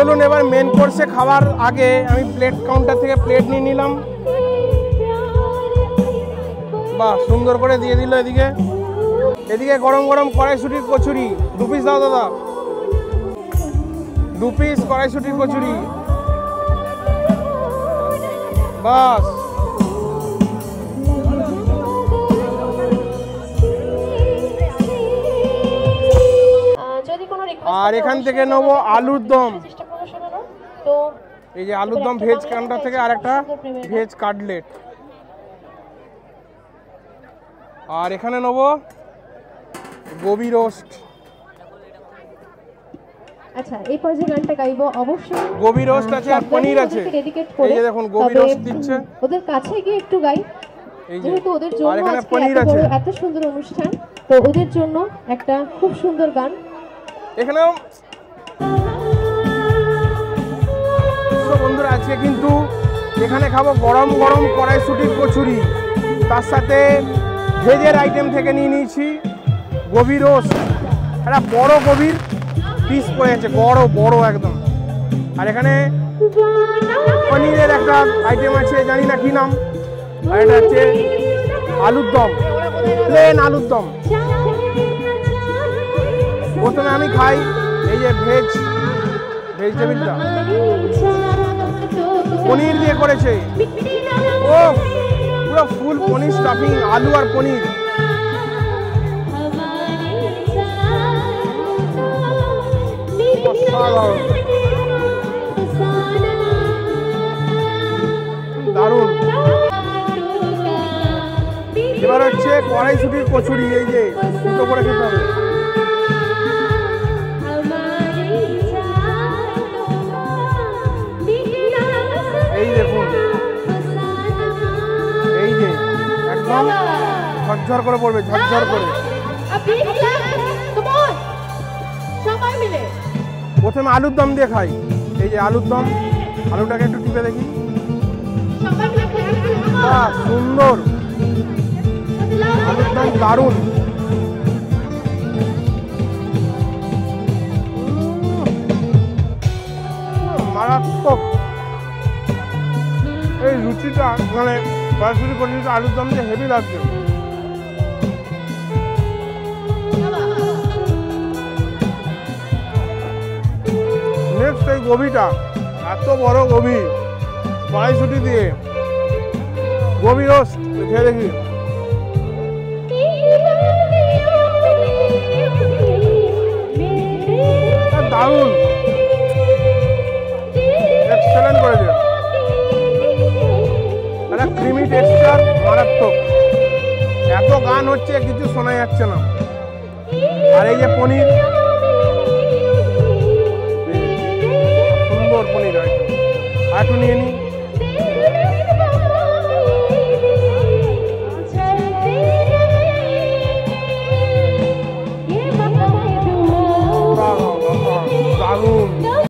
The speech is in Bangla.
চলুন এবার মেন কোর্সে খাবার আগে আমি প্লেট কাউন্টার থেকে প্লেট নিয়ে নিলাম। বাহ, সুন্দর করে দিয়ে দিল। এদিকে এদিকে গরম গরম কড়াইশুটির কচুরি 2 পিস দাও দাদা, 2 পিস কড়াইশুটির কচুরি। বাস, আর এখান থেকে নেবো আলুর দম। এই যে আলুর দম ভেজ কাউন্টার থেকে, আর একটা ভেজ কাটলেট। আর এখানে নেবো গোবি রোস্ট। আচ্ছা, এই পর্যায়ে গানটা গাইবো অবশ্যই। গোবি রোস্ট আছে আর পনির আছে। এই যে দেখুন গোবি রোস্ট দিচ্ছে। ওদের কাছে গিয়ে একটু গাই, যেহেতু ওদের জন্য আজকে পনির আছে, এত সুন্দর অনুষ্ঠান, তো ওদের জন্য একটা খুব সুন্দর গান। এখানেও বন্ধুরা আজকে কিন্তু এখানে খাবো গরম গরম কড়াইশুটির কচুরি, তার সাথে ভেজের আইটেম থেকে নিয়ে নিয়েছি গোবি রোস্ট। একটা বড় গভীর পিস পড়েছে, বড় বড় একদম। আর এখানে পনিরের একটা আইটেম আছে, জানি না কি নাম। আর এটা হচ্ছে আলুর দম, প্লেন আলুর দম। প্রথমে আমি খাই এই যে ভেজিটেবিলটা, পনির দিয়ে করেছে। ও পুরো ফুল পনির স্টাফিং, আলু আর পনির। দারুণ। এবার হচ্ছে কড়াইশুটির কচুরি, এই যে দুটো করে খেতে হবে। এই দেখুন, এই যে একদম ঝরঝর করে পড়বে, ঝরঝর করে। প্রথমে আলুর দম দিয়ে খাই। এই যে আলুর দম, আলুটাকে একটু টিপে দেখি। সুন্দর আলুর দম, দারুণ। মারাত্মক এই রুচিটা, মানে কড়াইশুটি কচুরিটা আলুর দম দিয়ে হেভি লাগছে। নেক্সট এই গোবিটা, এত বড় গোবি কড়াইশুটি দিয়ে গোবি রোস্ট খেয়ে দেখি। দারুণ, এক্সেলেন্ট করেছে। একটা ক্রিমি টেক্সচার, মারাত্মক। এত গান হচ্ছে কিছু শোনা যাচ্ছে না। আর এই যে পনির, সুন্দর পনির। আর একটু নিয়ে নিই।